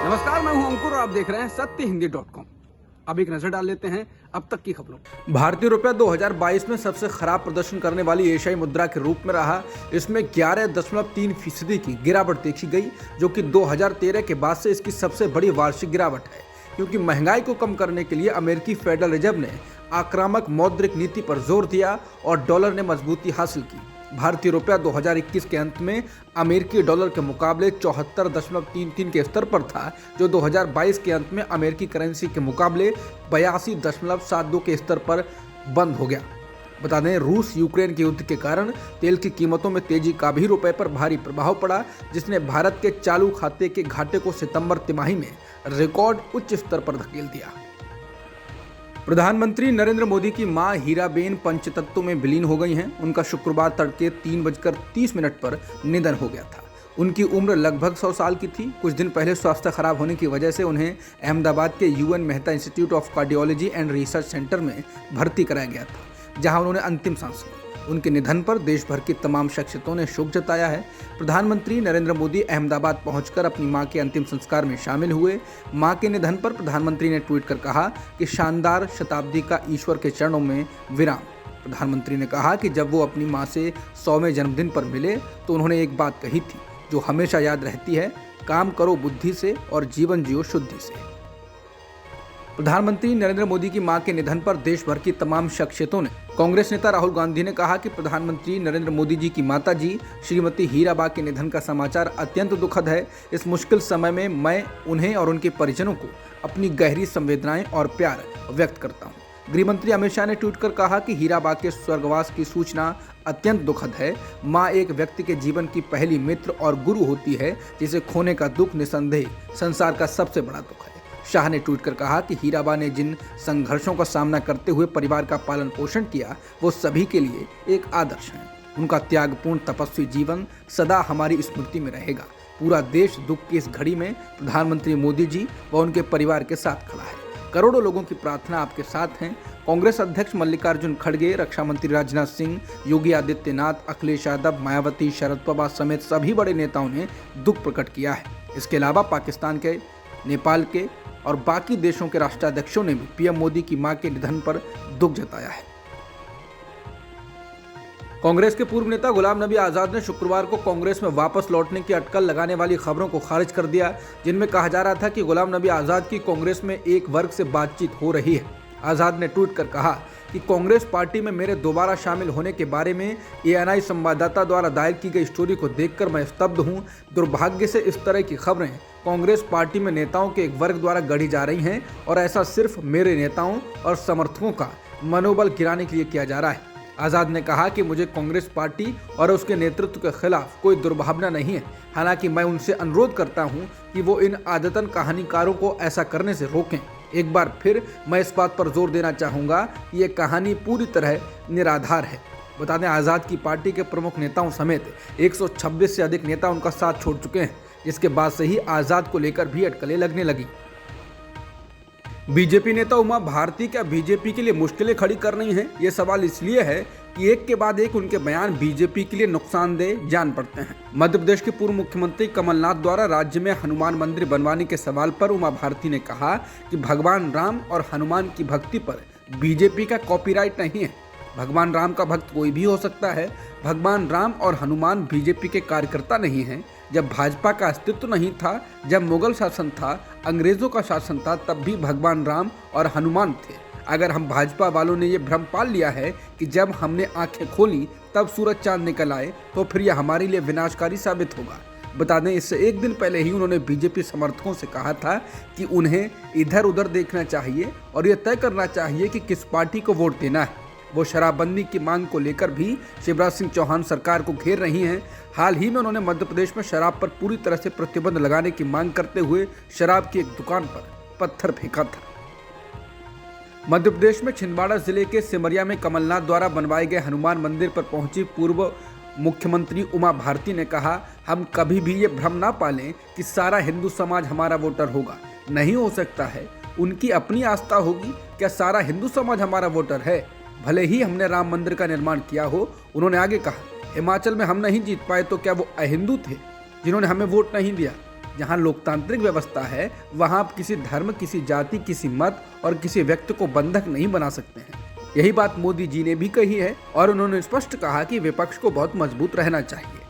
नमस्कार, मैं हूं अंकुर और आप देख रहे हैं सत्यहिंदी.com। अब एक नजर डाल लेते हैं अब तक की खबरों। भारतीय रुपया 2022 में सबसे खराब प्रदर्शन करने वाली एशियाई मुद्रा के रूप में रहा। इसमें 11.3% की गिरावट देखी गई, जो कि 2013 के बाद से इसकी सबसे बड़ी वार्षिक गिरावट है। क्योंकि महंगाई को कम करने के लिए अमेरिकी फेडरल रिजर्व ने आक्रामक मौद्रिक नीति पर जोर दिया और डॉलर ने मजबूती हासिल की। भारतीय रुपया 2021 के अंत में अमेरिकी डॉलर के मुकाबले 74.33 के स्तर पर था, जो 2022 के अंत में अमेरिकी करेंसी के मुकाबले 82.72 के स्तर पर बंद हो गया। बता दें, रूस यूक्रेन के युद्ध के कारण तेल की कीमतों में तेजी का भी रुपए पर भारी प्रभाव पड़ा, जिसने भारत के चालू खाते के घाटे को सितंबर तिमाही में रिकॉर्ड उच्च स्तर पर धकेल दिया। प्रधानमंत्री नरेंद्र मोदी की मां हीराबेन पंचतत्व में विलीन हो गई हैं। उनका शुक्रवार तड़के 3:30 पर निधन हो गया था। उनकी उम्र लगभग 100 साल की थी। कुछ दिन पहले स्वास्थ्य खराब होने की वजह से उन्हें अहमदाबाद के UN Mehta institute of cardiology and research centre में भर्ती कराया गया था, जहां उन्होंने अंतिम सांस ली। उनके निधन पर देश भर की तमाम शख्सियतों ने शोक जताया है। प्रधानमंत्री नरेंद्र मोदी अहमदाबाद पहुंचकर अपनी मां के अंतिम संस्कार में शामिल हुए। मां के निधन पर प्रधानमंत्री ने ट्वीट कर कहा कि शानदार शताब्दी का ईश्वर के चरणों में विराम। प्रधानमंत्री ने कहा कि जब वो अपनी मां से 100वें जन्मदिन पर मिले तो उन्होंने एक बात कही थी जो हमेशा याद रहती है, काम करो बुद्धि से और जीवन जियो शुद्धि से। प्रधानमंत्री नरेंद्र मोदी की मां के निधन पर देश भर की तमाम शख्सियतों ने कांग्रेस नेता राहुल गांधी ने कहा कि प्रधानमंत्री नरेंद्र मोदी जी की माताजी श्रीमती हीराबा के निधन का समाचार अत्यंत दुखद है। इस मुश्किल समय में मैं उन्हें और उनके परिजनों को अपनी गहरी संवेदनाएं और प्यार व्यक्त करता हूं। गृह मंत्री अमित शाह ने ट्वीट कर कहा कि हीराबा के स्वर्गवास की सूचना अत्यंत दुखद है। मां एक व्यक्ति के जीवन की पहली मित्र और गुरु होती है, जिसे खोने का दुख निसंदेह संसार का सबसे बड़ा दुख है। शाह ने ट्वीट कर कहा कि हीराबा ने जिन संघर्षों का सामना करते हुए परिवार का पालन पोषण किया, वो सभी के लिए एक आदर्श है। उनका त्यागपूर्ण तपस्वी जीवन सदा हमारी स्मृति में रहेगा। पूरा देश दुख की इस घड़ी में प्रधानमंत्री मोदी जी व उनके परिवार के साथ खड़ा है। करोड़ों लोगों की प्रार्थना आपके साथ है। कांग्रेस अध्यक्ष मल्लिकार्जुन खड़गे, रक्षा मंत्री राजनाथ सिंह, योगी आदित्यनाथ, अखिलेश यादव, मायावती, शरद पवार समेत सभी बड़े नेताओं ने दुख प्रकट किया है। इसके अलावा पाकिस्तान के, नेपाल के और बाकी देशों के राष्ट्राध्यक्षों ने भी पीएम मोदी की मां के निधन पर दुख जताया है। कांग्रेस के पूर्व नेता गुलाम नबी आजाद ने शुक्रवार को कांग्रेस में वापस लौटने की अटकल लगाने वाली खबरों को खारिज कर दिया, जिनमें कहा जा रहा था कि गुलाम नबी आजाद की कांग्रेस में एक वर्ग से बातचीत हो रही है। आजाद ने ट्वीट कर कहा कि कांग्रेस पार्टी में मेरे दोबारा शामिल होने के बारे में ANI संवाददाता द्वारा दायर की गई स्टोरी को देखकर मैं स्तब्ध हूं। दुर्भाग्य से इस तरह की खबरें कांग्रेस पार्टी में नेताओं के एक वर्ग द्वारा गढ़ी जा रही हैं और ऐसा सिर्फ मेरे नेताओं और समर्थकों का मनोबल गिराने के लिए किया जा रहा है। आजाद ने कहा कि मुझे कांग्रेस पार्टी और उसके नेतृत्व के खिलाफ कोई दुर्भावना नहीं है। हालांकि मैं उनसे अनुरोध करता हूं कि वो इन आदतन कहानीकारों को ऐसा करने से रोकें। एक बार फिर मैं इस बात पर जोर देना चाहूँगा कि ये कहानी पूरी तरह निराधार है। बता दें, आज़ाद की पार्टी के प्रमुख नेताओं समेत 126 से अधिक नेता उनका साथ छोड़ चुके हैं, जिसके बाद से ही आज़ाद को लेकर भी अटकलें लगने लगी। बीजेपी नेता उमा भारती क्या बीजेपी के लिए मुश्किलें खड़ी कर रही हैं? ये सवाल इसलिए है कि एक के बाद एक उनके बयान बीजेपी के लिए नुकसानदेह जान पड़ते हैं। मध्य प्रदेश के पूर्व मुख्यमंत्री कमलनाथ द्वारा राज्य में हनुमान मंदिर बनवाने के सवाल पर उमा भारती ने कहा कि भगवान राम और हनुमान की भक्ति पर बीजेपी का कॉपीराइट नहीं है। भगवान राम का भक्त कोई भी हो सकता है। भगवान राम और हनुमान बीजेपी के कार्यकर्ता नहीं हैं। जब भाजपा का अस्तित्व नहीं था, जब मुगल शासन था, अंग्रेजों का शासन था, तब भी भगवान राम और हनुमान थे। अगर हम भाजपा वालों ने ये भ्रम पाल लिया है कि जब हमने आंखें खोली तब सूरज चांद निकल आए, तो फिर यह हमारे लिए विनाशकारी साबित होगा। बता दें, इससे एक दिन पहले ही उन्होंने बीजेपी समर्थकों से कहा था कि उन्हें इधर उधर देखना चाहिए और यह तय करना चाहिए कि किस पार्टी को वोट देना है। वो शराबबंदी की मांग को लेकर भी शिवराज सिंह चौहान सरकार को घेर रही हैं। हाल ही में उन्होंने मध्य प्रदेश में शराब पर पूरी तरह से प्रतिबंध लगाने की मांग करते हुए शराब की एक दुकान पर पत्थर फेंका था। मध्य प्रदेश में छिंदवाड़ा जिले के सिमरिया में कमलनाथ द्वारा बनवाए गए हनुमान मंदिर पर पहुंची पूर्व मुख्यमंत्री उमा भारती ने कहा, हम कभी भी ये भ्रम ना पालें कि सारा हिंदू समाज हमारा वोटर होगा। नहीं हो सकता है। उनकी अपनी आस्था होगी। क्या सारा हिंदू समाज हमारा वोटर है? भले ही हमने राम मंदिर का निर्माण किया हो। उन्होंने आगे कहा, हिमाचल में हम नहीं जीत पाए तो क्या वो अहिंदू थे जिन्होंने हमें वोट नहीं दिया? जहां लोकतांत्रिक व्यवस्था है वहां आप किसी धर्म, किसी जाति, किसी मत और किसी व्यक्ति को बंधक नहीं बना सकते हैं। यही बात मोदी जी ने भी कही है और उन्होंने स्पष्ट कहा कि विपक्ष को बहुत मजबूत रहना चाहिए।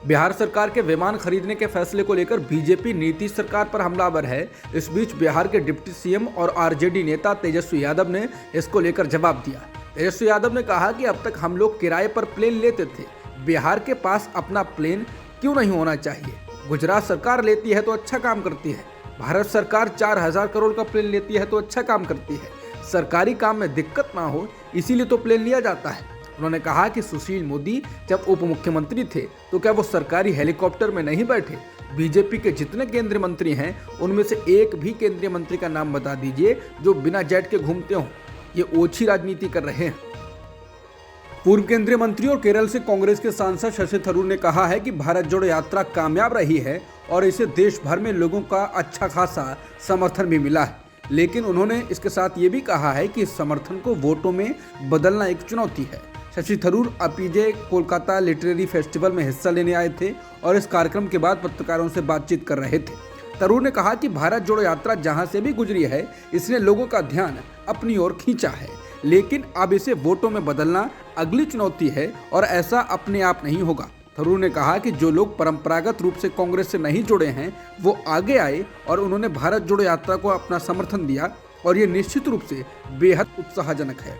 बिहार सरकार के विमान खरीदने के फैसले को लेकर बीजेपी नीतीश सरकार पर हमलावर है। इस बीच बिहार के डिप्टी सीएम और आरजेडी नेता तेजस्वी यादव ने इसको लेकर जवाब दिया। तेजस्वी यादव ने कहा कि अब तक हम लोग किराए पर प्लेन लेते थे, बिहार के पास अपना प्लेन क्यों नहीं होना चाहिए? गुजरात सरकार लेती है तो अच्छा काम करती है, भारत सरकार 4000 करोड़ का प्लेन लेती है तो अच्छा काम करती है। सरकारी काम में दिक्कत ना हो इसीलिए तो प्लेन लिया जाता है। उन्होंने कहा कि सुशील मोदी जब उप मुख्यमंत्री थे तो क्या वो सरकारी हेलीकॉप्टर में नहीं बैठे? बीजेपी के जितने केंद्रीय मंत्री हैं उनमें से एक भी केंद्रीय मंत्री का नाम बता दीजिए जो बिना जेट के घूमते हों। ये ओछी राजनीति कर रहे हैं। पूर्व केंद्रीय मंत्री और केरल से कांग्रेस के सांसद शशि थरूर ने कहा है कि भारत जोड़ो यात्रा कामयाब रही है और इसे देश भर में लोगों का अच्छा खासा समर्थन भी मिला है। लेकिन उन्होंने इसके साथ ये भी कहा है कि इस समर्थन को वोटों में बदलना एक चुनौती है। शशि थरूर अपीजे कोलकाता लिटरेरी फेस्टिवल में हिस्सा लेने आए थे और इस कार्यक्रम के बाद पत्रकारों से बातचीत कर रहे थे। थरूर ने कहा कि भारत जोड़ो यात्रा जहां से भी गुजरी है इसने लोगों का ध्यान अपनी ओर खींचा है, लेकिन अब इसे वोटों में बदलना अगली चुनौती है और ऐसा अपने आप नहीं होगा। थरूर ने कहा कि जो लोग परंपरागत रूप से कांग्रेस से नहीं जुड़े हैं वो आगे आए और उन्होंने भारत जोड़ो यात्रा को अपना समर्थन दिया और ये निश्चित रूप से बेहद उत्साहजनक है।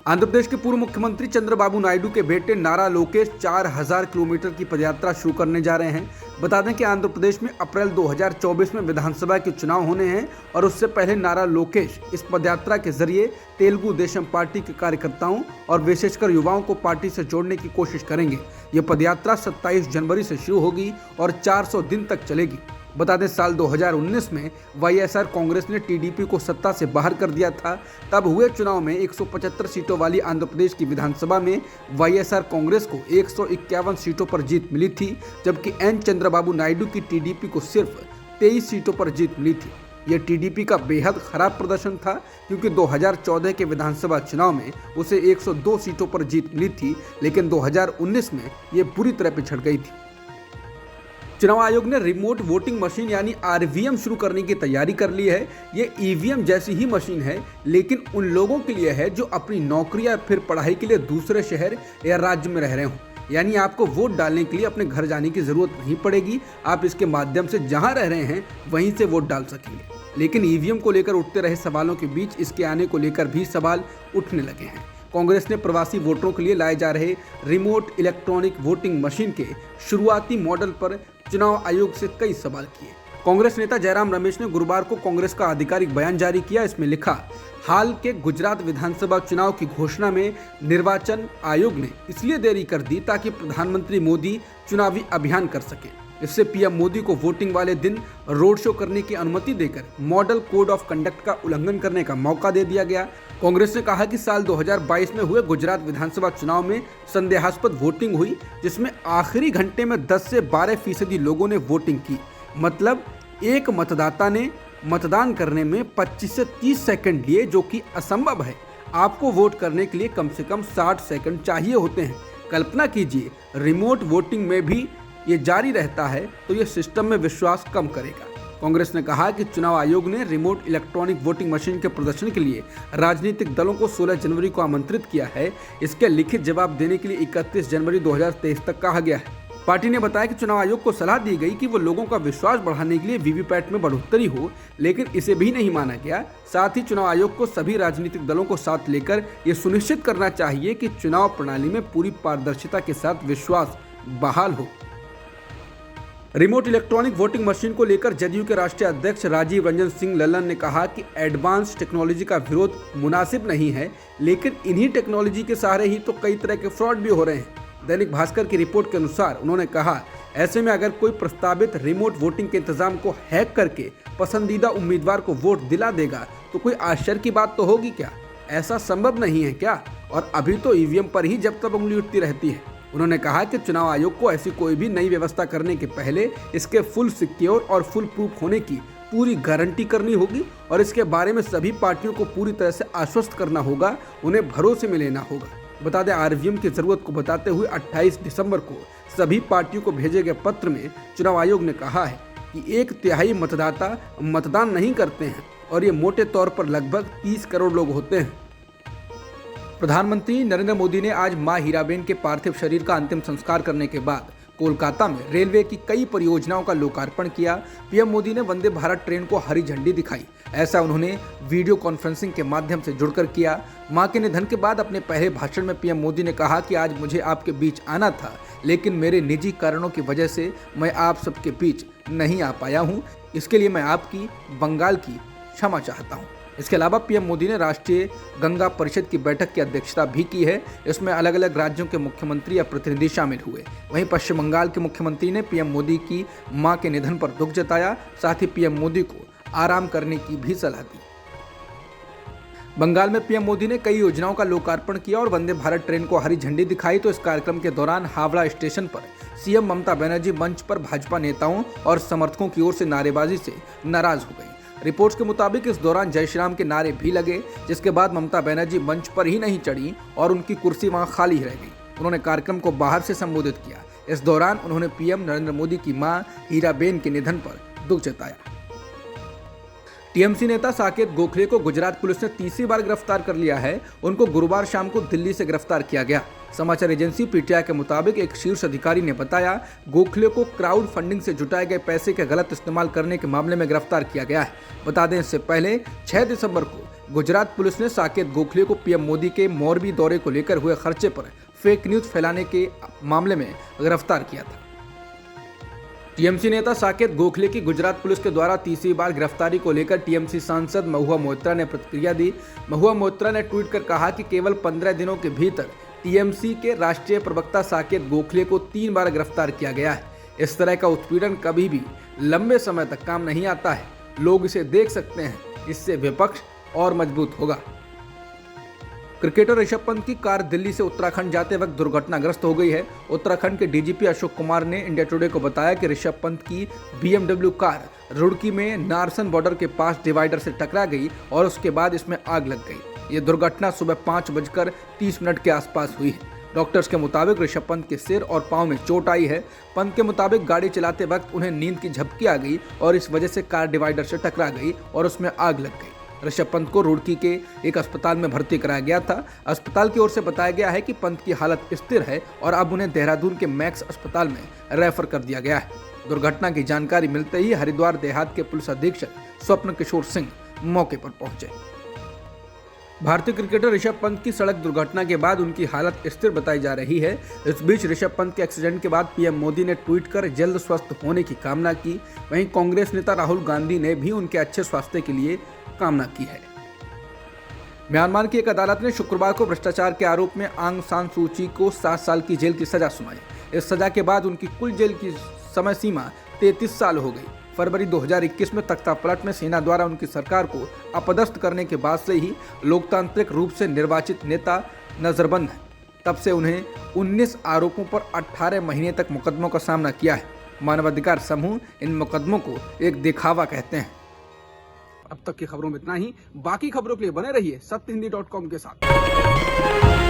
आंध्र प्रदेश के पूर्व मुख्यमंत्री चंद्रबाबू नायडू के बेटे नारा लोकेश 4000 किलोमीटर की पदयात्रा शुरू करने जा रहे हैं। बता दें कि आंध्र प्रदेश में अप्रैल 2024 में विधानसभा के चुनाव होने हैं और उससे पहले नारा लोकेश इस पदयात्रा के जरिए तेलुगु देशम पार्टी के कार्यकर्ताओं और विशेषकर युवाओं को पार्टी से जोड़ने की कोशिश करेंगे। ये पदयात्रा 27 जनवरी से शुरू होगी और 400 दिन तक चलेगी। बता दें साल 2019 में वाईएसआर कांग्रेस ने टीडीपी को सत्ता से बाहर कर दिया था। तब हुए चुनाव में 175 सीटों वाली आंध्र प्रदेश की विधानसभा में वाईएसआर कांग्रेस को 151 सीटों पर जीत मिली थी, जबकि एन चंद्रबाबू नायडू की टीडीपी को सिर्फ 23 सीटों पर जीत मिली थी। यह टीडीपी का बेहद खराब प्रदर्शन था क्योंकि 2014 के विधानसभा चुनाव में उसे 102 सीटों पर जीत मिली थी, लेकिन 2019 में ये बुरी तरह पिछड़ गई थी। चुनाव आयोग ने रिमोट वोटिंग मशीन यानी आरवीएम शुरू करने की तैयारी कर ली है। ये ईवीएम जैसी ही मशीन है, लेकिन उन लोगों के लिए है जो अपनी नौकरी या फिर पढ़ाई के लिए दूसरे शहर या राज्य में रह रहे हों। यानी आपको वोट डालने के लिए अपने घर जाने की जरूरत नहीं पड़ेगी, आप इसके माध्यम से जहां रह रहे हैं वहीं से वोट डाल सकेंगे। लेकिन ईवीएम को लेकर उठते रहे सवालों के बीच इसके आने को लेकर भी सवाल उठने लगे हैं। कांग्रेस ने प्रवासी वोटरों के लिए लाए जा रहे रिमोट इलेक्ट्रॉनिक वोटिंग मशीन के शुरुआती मॉडल पर चुनाव आयोग से कई सवाल किए। कांग्रेस नेता जयराम रमेश ने गुरुवार को कांग्रेस का आधिकारिक बयान जारी किया। इसमें लिखा, हाल के गुजरात विधानसभा चुनाव की घोषणा में निर्वाचन आयोग ने इसलिए देरी कर दी ताकि प्रधानमंत्री मोदी चुनावी अभियान कर सके। इससे पीएम मोदी को वोटिंग वाले दिन रोड शो करने की अनुमति देकर मॉडल कोड ऑफ कंडक्ट का उल्लंघन करने का मौका दे दिया गया। कांग्रेस ने कहा कि साल 2022 में हुए गुजरात विधानसभा चुनाव में संदेहास्पद वोटिंग हुई, जिसमें आखिरी घंटे में 10 से 12% लोगों ने वोटिंग की। मतलब एक मतदाता ने मतदान करने में 25 से 30 सेकंड लिए, जो कि असंभव है। आपको वोट करने के लिए कम से कम 60 सेकंड चाहिए होते हैं। कल्पना कीजिए रिमोट वोटिंग में भी ये जारी रहता है तो ये सिस्टम में विश्वास कम करेगा। कांग्रेस ने कहा कि चुनाव आयोग ने रिमोट इलेक्ट्रॉनिक वोटिंग मशीन के प्रदर्शन के लिए राजनीतिक दलों को 16 जनवरी को आमंत्रित किया है। इसके लिखित जवाब देने के लिए 31 जनवरी 2023 तक कहा गया है। पार्टी ने बताया कि चुनाव आयोग को सलाह दी गई कि वो लोगों का विश्वास बढ़ाने के लिए वीवीपैट में बढ़ोतरी हो, लेकिन इसे भी नहीं माना गया। साथ ही चुनाव आयोग को सभी राजनीतिक दलों को साथ लेकर ये सुनिश्चित करना चाहिए कि चुनाव प्रणाली में पूरी पारदर्शिता के साथ विश्वास बहाल हो। रिमोट इलेक्ट्रॉनिक वोटिंग मशीन को लेकर जदयू के राष्ट्रीय अध्यक्ष राजीव रंजन सिंह लल्लन ने कहा कि एडवांस टेक्नोलॉजी का विरोध मुनासिब नहीं है, लेकिन इन्हीं टेक्नोलॉजी के सहारे ही तो कई तरह के फ्रॉड भी हो रहे हैं। दैनिक भास्कर की रिपोर्ट के अनुसार उन्होंने कहा, ऐसे में अगर कोई प्रस्तावित रिमोट वोटिंग के इंतजाम को हैक करके पसंदीदा उम्मीदवार को वोट दिला देगा तो कोई आश्चर्य की बात तो होगी क्या? ऐसा संभव नहीं है क्या? और अभी तो ईवीएम पर ही जब तक उंगली उठती रहती है। उन्होंने कहा कि चुनाव आयोग को ऐसी कोई भी नई व्यवस्था करने के पहले इसके फुल सिक्योर और फुल प्रूफ होने की पूरी गारंटी करनी होगी और इसके बारे में सभी पार्टियों को पूरी तरह से आश्वस्त करना होगा, उन्हें भरोसे में लेना होगा। बता दें, आरवीएम की जरूरत को बताते हुए 28 दिसंबर को सभी पार्टियों को भेजे गए पत्र में चुनाव आयोग ने कहा है कि 1/3 मतदाता मतदान नहीं करते हैं और ये मोटे तौर पर लगभग 30 करोड़ लोग होते हैं। प्रधानमंत्री नरेंद्र मोदी ने आज मां हीराबेन के पार्थिव शरीर का अंतिम संस्कार करने के बाद कोलकाता में रेलवे की कई परियोजनाओं का लोकार्पण किया। पीएम मोदी ने वंदे भारत ट्रेन को हरी झंडी दिखाई। ऐसा उन्होंने वीडियो कॉन्फ्रेंसिंग के माध्यम से जुड़कर किया। मां के निधन के बाद अपने पहले भाषण में पीएम मोदी ने कहा कि आज मुझे आपके बीच आना था, लेकिन मेरे निजी कारणों की वजह से मैं आप सबके बीच नहीं आ पाया हूँ। इसके लिए मैं आपकी बंगाल की क्षमा चाहता हूँ। इसके अलावा पीएम मोदी ने राष्ट्रीय गंगा परिषद की बैठक की अध्यक्षता भी की है। इसमें अलग अलग राज्यों के मुख्यमंत्री या प्रतिनिधि शामिल हुए। वहीं पश्चिम बंगाल के मुख्यमंत्री ने पीएम मोदी की मां के निधन पर दुख जताया, साथ ही पीएम मोदी को आराम करने की भी सलाह दी। बंगाल में पीएम मोदी ने कई योजनाओं का लोकार्पण किया और वंदे भारत ट्रेन को हरी झंडी दिखाई। तो इस कार्यक्रम के दौरान हावड़ा स्टेशन पर सीएम ममता बनर्जी मंच पर भाजपा नेताओं और समर्थकों की ओर से नारेबाजी से नाराज हो गई। रिपोर्ट्स के मुताबिक इस दौरान जय श्री राम के नारे भी लगे, जिसके बाद ममता बनर्जी मंच पर ही नहीं चढ़ी और उनकी कुर्सी वहां खाली रह गई। उन्होंने कार्यक्रम को बाहर से संबोधित किया। इस दौरान उन्होंने पीएम नरेंद्र मोदी की मां हीराबेन के निधन पर दुख जताया। टीएमसी नेता साकेत गोखले को गुजरात पुलिस ने तीसरी बार गिरफ्तार कर लिया है। उनको गुरुवार शाम को दिल्ली से गिरफ्तार किया गया। समाचार एजेंसी पीटीआई के मुताबिक एक शीर्ष अधिकारी ने बताया, गोखले को क्राउड फंडिंग से जुटाए गए पैसे के गलत इस्तेमाल करने के मामले में गिरफ्तार किया गया है। बता दें, इससे पहले 6 दिसंबर को गुजरात पुलिस ने साकेत गोखले को पीएम मोदी के मोरबी दौरे को लेकर हुए खर्चे पर फेक न्यूज फैलाने के मामले में गिरफ्तार किया था। टीएमसी नेता साकेत गोखले की गुजरात पुलिस के द्वारा तीसरी बार गिरफ्तारी को लेकर टीएमसी सांसद महुआ मोइत्रा ने प्रतिक्रिया दी। महुआ मोइत्रा ने ट्वीट कर कहा कि केवल 15 दिनों के भीतर टीएमसी के राष्ट्रीय प्रवक्ता साकेत गोखले को 3 बार गिरफ्तार किया गया है। इस तरह का उत्पीड़न कभी भी लंबे समय तक काम नहीं आता है। लोग इसे देख सकते हैं, इससे विपक्ष और मजबूत होगा। क्रिकेटर ऋषभ पंत की कार दिल्ली से उत्तराखंड जाते वक्त दुर्घटनाग्रस्त हो गई है। उत्तराखंड के डीजीपी अशोक कुमार ने इंडिया टुडे को बताया कि ऋषभ पंत की बीएमडब्ल्यू कार रुड़की में नारसन बॉर्डर के पास डिवाइडर से टकरा गई और उसके बाद इसमें आग लग गई। ये दुर्घटना सुबह 5:30 के आसपास हुई है। डॉक्टर्स के मुताबिक ऋषभ पंत के सिर और पांव में चोट आई है। पंत के मुताबिक गाड़ी चलाते वक्त उन्हें नींद की झपकी आ गई और इस वजह से कार डिवाइडर से टकरा गई और उसमें आग लग गई। ऋषभ पंत को रुड़की के एक अस्पताल में भर्ती कराया गया था। अस्पताल की ओर से बताया गया है कि पंत की हालत स्थिर है और अब उन्हें देहरादून के मैक्स अस्पताल में रेफर कर दिया गया है। दुर्घटना की जानकारी मिलते ही हरिद्वार देहात के पुलिस अधीक्षक स्वप्न किशोर सिंह मौके पर पहुंचे। भारतीय क्रिकेटर ऋषभ पंत की सड़क दुर्घटना के बाद उनकी हालत स्थिर बताई जा रही है। इस बीच ऋषभ पंत के एक्सीडेंट के बाद पीएम मोदी ने ट्वीट कर जल्द स्वस्थ होने की कामना की। वहीं कांग्रेस नेता राहुल गांधी ने भी उनके अच्छे स्वास्थ्य के लिए कामना की है। म्यांमार की एक अदालत ने शुक्रवार को भ्रष्टाचार के आरोप में आंग सान सू की को 7 साल की जेल की सजा सुनाई। इस सजा के बाद उनकी कुल जेल की समय सीमा 33 साल हो गई। फरवरी 2021 में तख्तापलट में सेना द्वारा उनकी सरकार को अपदस्थ करने के बाद से ही लोकतांत्रिक रूप से निर्वाचित नेता नजरबंद है। तब से उन्हें 19 आरोपों पर 18 महीने तक मुकदमों का सामना किया है। मानवाधिकार समूह इन मुकदमों को एक दिखावा कहते हैं। अब तक की खबरों में इतना ही। बाकी खबरों के लिए बने रहिए सत्यहिंदी.com के साथ।